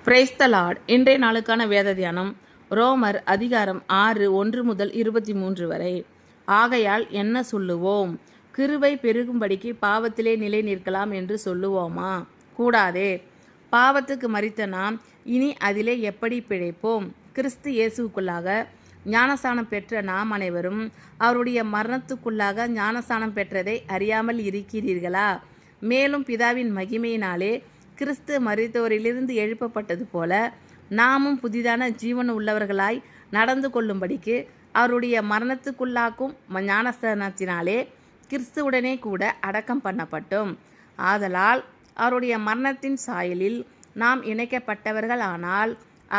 Praise the Lord. இன்றைய நாளுக்கான வேத தியானம் ரோமர் அதிகாரம் 6:1-23 வரை. ஆகையால் என்ன சொல்லுவோம்? கிருபை பெருகும்படிக்கு பாவத்திலே நிலை நிற்கலாம் என்று சொல்லுவோமா? கூடாதே. பாவத்துக்கு மரித்த நாம் இனி அதிலே எப்படி பிழைப்போம்? கிறிஸ்து இயேசுக்குள்ளாக ஞானஸ்தானம் பெற்ற நாம் அனைவரும் அவருடைய மரணத்துக்குள்ளாக ஞானஸ்தானம் பெற்றதை அறியாமல் இருக்கிறீர்களா? மேலும் பிதாவின் மகிமையினாலே கிறிஸ்து மரித்தோரிலிருந்து எழுப்பப்பட்டது போல நாமும் புதிதான ஜீவன் உள்ளவர்களாய் நடந்து கொள்ளும்படிக்கு அவருடைய மரணத்துக்குள்ளாக்கும் ஞானஸ்தானத்தினாலே கிறிஸ்துவுடனே கூட அடக்கம் பண்ணப்பட்டோம். ஆதலால் அவருடைய மரணத்தின் சாயலில் நாம் இணைக்கப்பட்டவர்கள் ஆனால்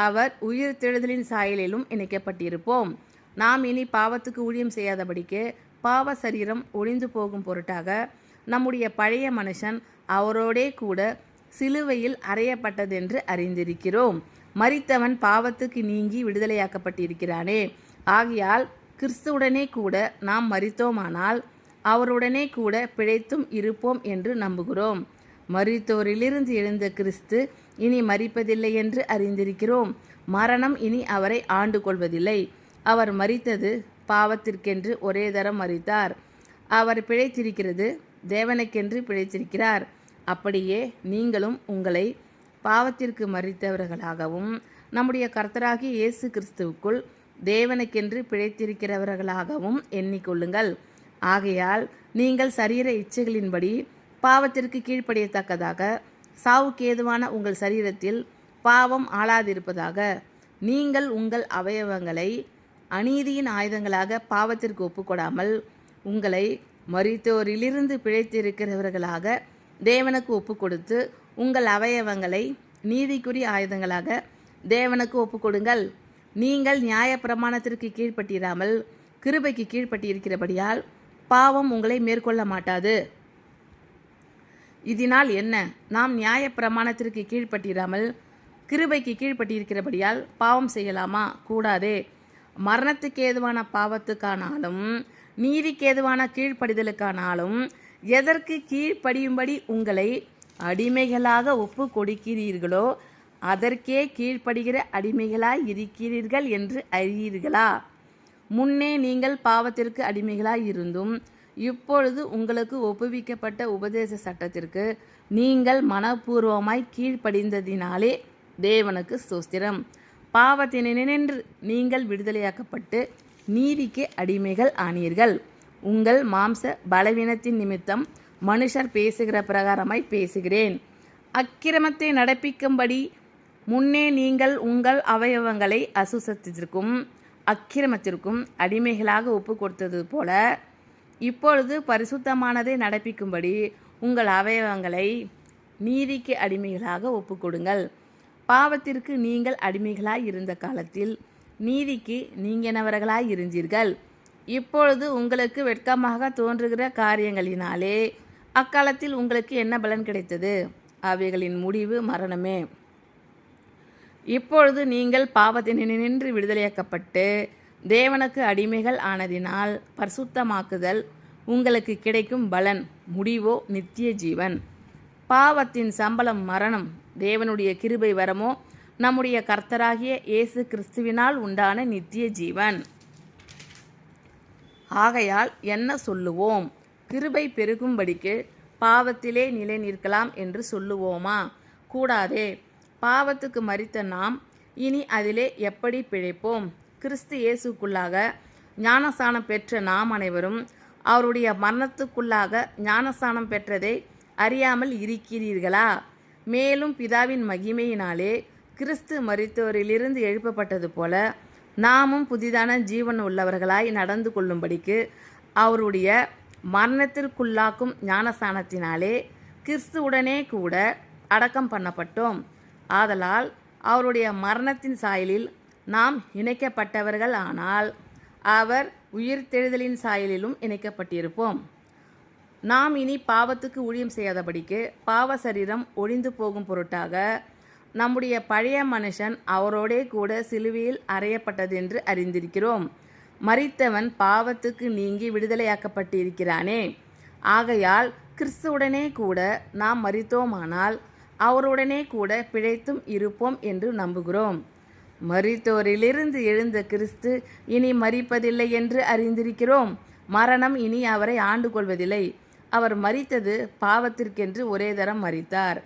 அவர் உயிர்த்தெழுதலின் சாயலிலும் இணைக்கப்பட்டிருப்போம். நாம் இனி பாவத்துக்கு ஊழியம் செய்யாதபடிக்கு பாவ சரீரம் ஒழிந்து போகும் பொருட்டாக நம்முடைய பழைய மனுஷன் அவரோடே கூட சிலுவையில் அறையப்பட்டதென்று அறிந்திருக்கிறோம். மரித்தவன் பாவத்துக்கு நீங்கி விடுதலையாக்கப்பட்டிருக்கிறானே. ஆகையால் கிறிஸ்துவுடனே கூட நாம் மரித்தோமானால் அவருடனே கூட பிழைத்தும் இருப்போம் என்று நம்புகிறோம். மரித்தோரிலிருந்து எழுந்த கிறிஸ்து இனி மரிப்பதில்லை என்று அறிந்திருக்கிறோம். மரணம் இனி அவரை ஆண்டு கொள்வதில்லை. அவர் மரித்தது பாவத்திற்கென்று ஒரே தரம் மரித்தார். அவர் பிழைத்திருக்கிறது தேவனுக்கென்று பிழைத்திருக்கிறார். அப்படியே நீங்களும் உங்களை பாவத்திற்கு மரித்தவர்களாகவும் நம்முடைய கர்த்தராகிய இயேசு கிறிஸ்துவுக்குள் தேவனுக்கென்று பிழைத்திருக்கிறவர்களாகவும் எண்ணிக்கொள்ளுங்கள். ஆகையால் நீங்கள் சரீர இச்சைகளின்படி பாவத்திற்கு கீழ்ப்படியத்தக்கதாக சாவுக்கு ஏதுவான உங்கள் சரீரத்தில் பாவம் ஆளாதிருப்பதாக நீங்கள் உங்கள் அவயவங்களை அநீதியின் ஆயுதங்களாக பாவத்திற்கு ஒப்புக்கொடாமல் உங்களை மரித்தோரிலிருந்து பிழைத்திருக்கிறவர்களாக தேவனுக்கு ஒப்பு கொடுத்து உங்கள் அவயவங்களை நீதிக்குரிய ஆயுதங்களாக தேவனுக்கு ஒப்புக்கொடுங்கள். நீங்கள் நியாய பிரமாணத்திற்கு கீழ்ப்பட்டிராமல் கிருபைக்கு கீழ்ப்பட்டிருக்கிறபடியால் பாவம் உங்களை மேற்கொள்ள மாட்டாது. இதனால் என்ன? நாம் நியாய பிரமாணத்திற்கு கீழ்ப்பட்டிராமல் கிருபைக்கு கீழ்ப்பட்டிருக்கிறபடியால் பாவம் செய்யலாமா? கூடாதே. மரணத்துக்கு ஏதுவான பாவத்துக்கானாலும் நீதிக்கேதுவான கீழ்ப்படிதலுக்கானாலும் எதற்கு கீழ்ப்படியும்படி உங்களை அடிமைகளாக ஒப்பு கொடுக்கிறீர்களோ அதற்கே கீழ்ப்படுகிற அடிமைகளாய் இருக்கிறீர்கள் என்று அறியீர்களா? முன்னே நீங்கள் பாவத்திற்கு அடிமைகளாய் இருந்தும் இப்பொழுது உங்களுக்கு ஒப்புவிக்கப்பட்ட உபதேச சட்டத்திற்கு நீங்கள் மனப்பூர்வமாய் கீழ்ப்படிந்ததினாலே தேவனுக்கு ஸ்தோத்திரம். பாவத்தினின்று நீங்கள் விடுதலையாக்கப்பட்டு நீதிக்கு அடிமைகள் ஆனீர்கள். உங்கள் மாம்ச பலவீனத்தின் நிமித்தம் மனுஷர் பேசுகிற பிரகாரமாய் பேசுகிறேன். அக்கிரமத்தை நடப்பிக்கும்படி முன்னே நீங்கள் உங்கள் அவயவங்களை அசுத்தத்திற்கும் அக்கிரமத்திற்கும் அடிமைகளாக ஒப்பு கொடுத்தது போல இப்பொழுது பரிசுத்தமானதை நடப்பிக்கும்படி உங்கள் அவயவங்களை நீதிக்கு அடிமைகளாக ஒப்புக்கொடுங்கள். பாவத்திற்கு நீங்கள் அடிமைகளாய் இருந்த காலத்தில் நீதிக்கு நீங்கினவர்களாய் இருந்தீர்கள். இப்பொழுது உங்களுக்கு வெட்கமாக தோன்றுகிற காரியங்களினாலே அக்காலத்தில் உங்களுக்கு என்ன பலன் கிடைத்தது? அவைகளின் முடிவு மரணமே. இப்பொழுது நீங்கள் பாவத்தினின்று விடுதலையாக்கப்பட்டு தேவனுக்கு அடிமைகள் ஆனதினால் பரிசுத்தமாக்குதல் உங்களுக்கு கிடைக்கும் பலன் முடிவோ நித்திய ஜீவன். பாவத்தின் சம்பளம் மரணம். தேவனுடைய கிருபை வரமோ நம்முடைய கர்த்தராகிய இயேசு கிறிஸ்துவினால் உண்டான நித்திய ஜீவன். ஆகையால் என்ன சொல்லுவோம்? கிருபை பெருகும்படிக்கு பாவத்திலே நிலை நிற்கலாம் என்று சொல்லுவோமா? கூடாதே. பாவத்துக்கு மரித்த நாம் இனி அதிலே எப்படி பிழைப்போம்? கிறிஸ்து இயேசுக்குள்ளாக ஞானஸ்தானம் பெற்ற நாம் அனைவரும் அவருடைய மரணத்துக்குள்ளாக ஞானஸ்தானம் பெற்றதை அறியாமல் இருக்கிறீர்களா? மேலும் பிதாவின் மகிமையினாலே கிறிஸ்து மரித்தோரிலிருந்து எழுப்பப்பட்டது போல நாமும் புதிதான ஜீவன் உள்ளவர்களாய் நடந்து கொள்ளும்படிக்கு அவருடைய மரணத்திற்குள்ளாக்கும் ஞானஸ்தானத்தினாலே கிறிஸ்துவுடனே கூட அடக்கம் பண்ணப்பட்டோம். ஆதலால் அவருடைய மரணத்தின் சாயலில் நாம் இணைக்கப்பட்டவர்கள் ஆனால் அவர் உயிர்த்தெழுதலின் சாயலிலும் இணைக்கப்பட்டிருப்போம். நாம் இனி பாவத்துக்கு ஊழியம் செய்யாதபடிக்கு பாவ சரீரம் ஒழிந்து போகும் பொருட்டாக நம்முடைய பழைய மனுஷன் அவரோடே கூட சிலுவையில் அறையப்பட்டதென்று அறிந்திருக்கிறோம். மரித்தவன் பாவத்துக்கு நீங்கி விடுதலையாக்கப்பட்டிருக்கிறானே. ஆகையால் கிறிஸ்துவுடனே கூட நாம் மரித்தோமானால் அவருடனே கூட பிழைத்தும் இருப்போம் என்று நம்புகிறோம். மரித்தோரிலிருந்து எழுந்த கிறிஸ்து இனி மரிப்பதில்லை என்று அறிந்திருக்கிறோம். மரணம் இனி அவரை ஆண்டு கொள்வதில்லை. அவர் மரித்தது பாவத்திற்கென்று ஒரே தரம் மரித்தார்.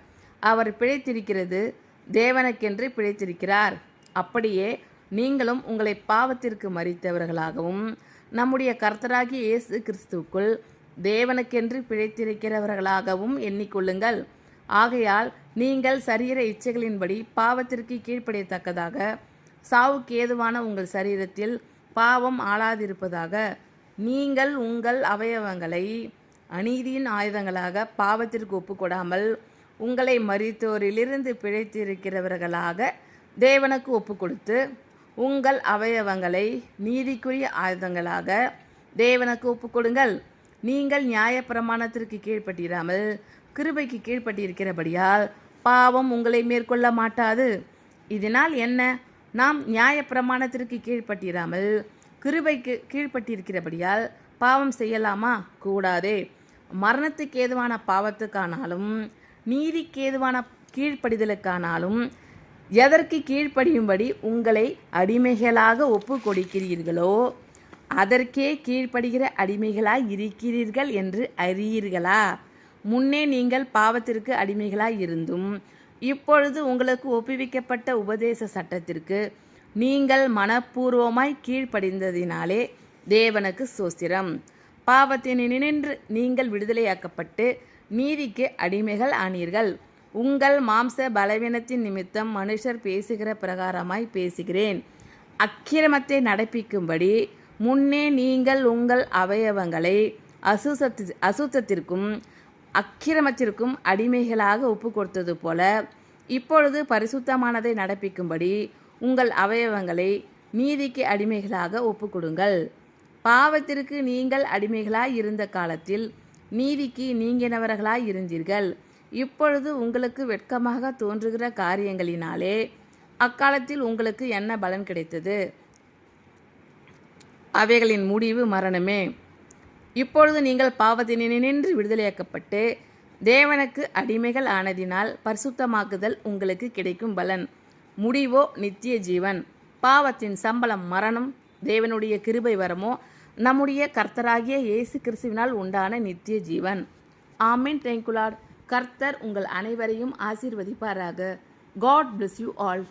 அவர் பிழைத்திருக்கிறது தேவனுக்கென்று பிழைத்திருக்கிறார். அப்படியே நீங்களும் உங்களை பாவத்திற்கு மரித்தவர்களாகவும் நம்முடைய கர்த்தராகிய இயேசு கிறிஸ்துவுக்குள் தேவனுக்கென்று பிழைத்திருக்கிறவர்களாகவும் எண்ணிக்கொள்ளுங்கள். ஆகையால் நீங்கள் சரீர இச்சைகளின்படி பாவத்திற்கு கீழ்ப்படியத்தக்கதாக சாவுக்கு ஏதுவான உங்கள் சரீரத்தில் பாவம் ஆளாதிருப்பதாக நீங்கள் உங்கள் அவயவங்களை அநீதியின் ஆயுதங்களாக பாவத்திற்கு ஒப்புக்கொடாமல் உங்களை மரித்தோரிலிருந்து பிழைத்திருக்கிறவர்களாக தேவனுக்கு ஒப்புக்கொடுத்து உங்கள் அவயவங்களை நீதிக்குரிய ஆயுதங்களாக தேவனுக்கு ஒப்புக்கொடுங்கள். நீங்கள் நியாயப்பிரமாணத்திற்கு கீழ்ப்பட்டிராமல் கிருபைக்கு கீழ்ப்பட்டிருக்கிறபடியால் பாவம் உங்களை மேற்கொள்ள மாட்டாது. இதனால் என்ன? நாம் நியாயப்பிரமாணத்திற்கு கீழ்ப்பட்டிராமல் கிருபைக்கு கீழ்ப்பட்டிருக்கிறபடியால் பாவம் செய்யலாமா? கூடாதே. மரணத்துக்கு ஏதுவான பாவத்துக்கானாலும் நீதிக்கேதுவான கீழ்ப்படிதலுக்கானாலும் எதற்கு கீழ்ப்படியும்படி உங்களை அடிமைகளாக ஒப்பு கொடுக்கிறீர்களோ அதற்கே கீழ்ப்படுகிற அடிமைகளாய் இருக்கிறீர்கள் என்று அறியீர்களா? முன்னே நீங்கள் பாவத்திற்கு அடிமைகளாய் இருந்தும் இப்பொழுது உங்களுக்கு ஒப்புவிக்கப்பட்ட உபதேச சட்டத்திற்கு நீங்கள் மனப்பூர்வமாய் கீழ்ப்படிந்ததினாலே தேவனுக்கு ஸ்தோத்திரம். பாவத்தினின்று நீங்கள் விடுதலையாக்கப்பட்டு நீதிக்கு அடிமைகள் ஆனீர்கள். உங்கள் மாம்ச பலவீனத்தின் நிமித்தம் மனுஷர் பேசுகிற பிரகாரமாய் பேசுகிறேன். அக்கிரமத்தை நடப்பிக்கும்படி முன்னே நீங்கள் உங்கள் அவயவங்களை அசுத்தத்திற்கும் அக்கிரமத்திற்கும் அடிமைகளாக ஒப்பு கொடுத்தது போல இப்பொழுது பரிசுத்தமானதை நடப்பிக்கும்படி உங்கள் அவயவங்களை நீதிக்கு அடிமைகளாக ஒப்புக்கொடுங்கள். பாவத்திற்கு நீங்கள் அடிமைகளாய் இருந்த காலத்தில் நீதிக்கு நீங்கினவர்களாய் இருந்தீர்கள். இப்பொழுது உங்களுக்கு வெட்கமாக தோன்றுகிற காரியங்களினாலே அக்காலத்தில் உங்களுக்கு என்ன பலன் கிடைத்தது? அவைகளின் முடிவு மரணமே. இப்பொழுது நீங்கள் பாவத்தினின்று விடுதலையாக்கப்பட்டு தேவனுக்கு அடிமைகள் ஆனதினால் பரிசுத்தமாக்குதல் உங்களுக்கு கிடைக்கும் பலன். முடிவோ நித்திய ஜீவன். பாவத்தின் சம்பளம் மரணம். தேவனுடைய கிருபை வரமோ நம்முடைய கர்த்தராகிய இயேசு கிறிஸ்துவினால் உண்டான நித்திய ஜீவன். ஆமென். Thank you Lord. கர்த்தர் உங்கள் அனைவரையும் ஆசீர்வதிப்பாராக. God bless you all.